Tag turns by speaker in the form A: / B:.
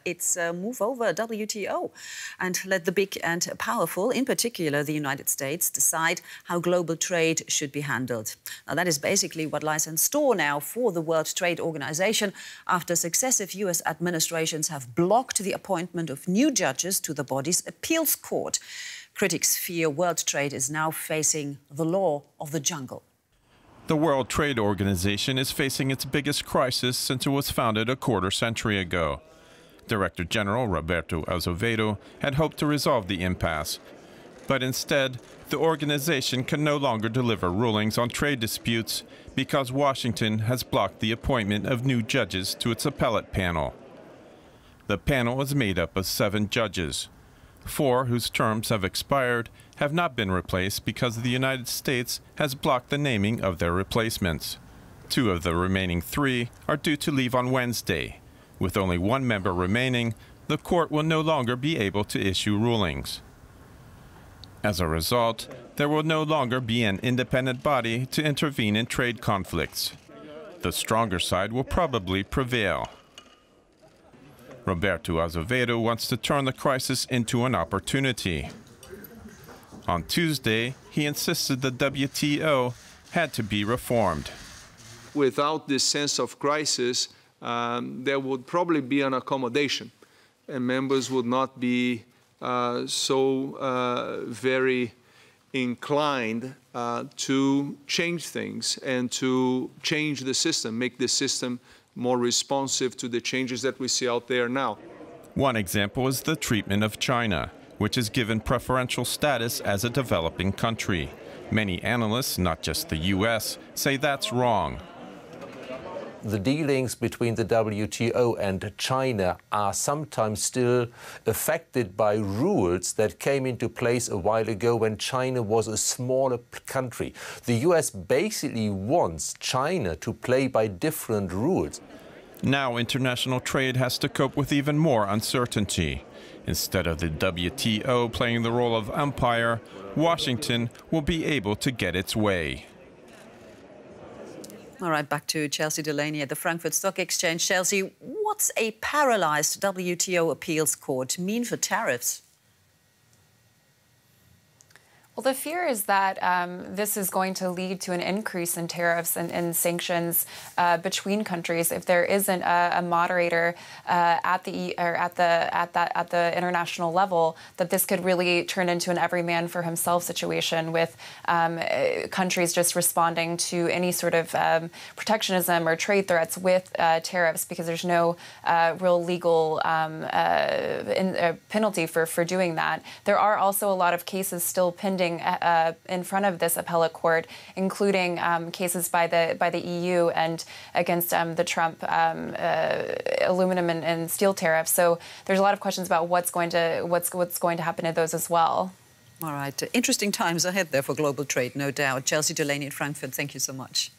A: its move over WTO and let the big and powerful, in particular the United States, decide how global trade should be handled. Now, that is basically what lies in store now for the World Trade Organization after successive US administrations have blocked the appointment of new judges to the body's appeals court. Critics fear world trade is now facing the law of the jungle.
B: The World Trade Organization is facing its biggest crisis since it was founded a quarter century ago. Director General Roberto Azevedo had hoped to resolve the impasse. But instead, the organization can no longer deliver rulings on trade disputes because Washington has blocked the appointment of new judges to its appellate panel. The panel is made up of 7 judges. 4 whose terms have expired have not been replaced because the United States has blocked the naming of their replacements. 2 of the remaining 3 are due to leave on Wednesday. With only 1 member remaining, the court will no longer be able to issue rulings. As a result, there will no longer be an independent body to intervene in trade conflicts. The stronger side will probably prevail. Roberto Azevedo wants to turn the crisis into an opportunity. On Tuesday, he insisted the WTO had to be reformed.
C: Without this sense of crisis, there would probably be an accommodation, and members would not be so very inclined to change things and to change the system, make the system more responsive to the changes that we see out there now.
B: One example is the treatment of China, which is given preferential status as a developing country. Many analysts, not just the US, say that's wrong.
D: The dealings between the WTO and China are sometimes still affected by rules that came into place a while ago when China was a smaller country. The US basically wants China to play by different rules.
B: Now international trade has to cope with even more uncertainty. Instead of the WTO playing the role of umpire, Washington will be able to get its way.
A: All right, back to Chelsea Delaney at the Frankfurt Stock Exchange. Chelsea, what's a paralyzed WTO appeals court mean for tariffs?
E: Well, the fear is that this is going to lead to an increase in tariffs and sanctions between countries if there isn't a moderator at the international level. That this could really turn into an every man for himself situation with countries just responding to any sort of protectionism or trade threats with tariffs because there's no real legal penalty for doing that. There are also a lot of cases still pending in front of this appellate court, including cases by the EU and against the Trump aluminum and steel tariffs. So there's a lot of questions about what's going to happen to those as well.
A: All right, interesting times ahead there for global trade, no doubt. Chelsea Delaney in Frankfurt, thank you so much.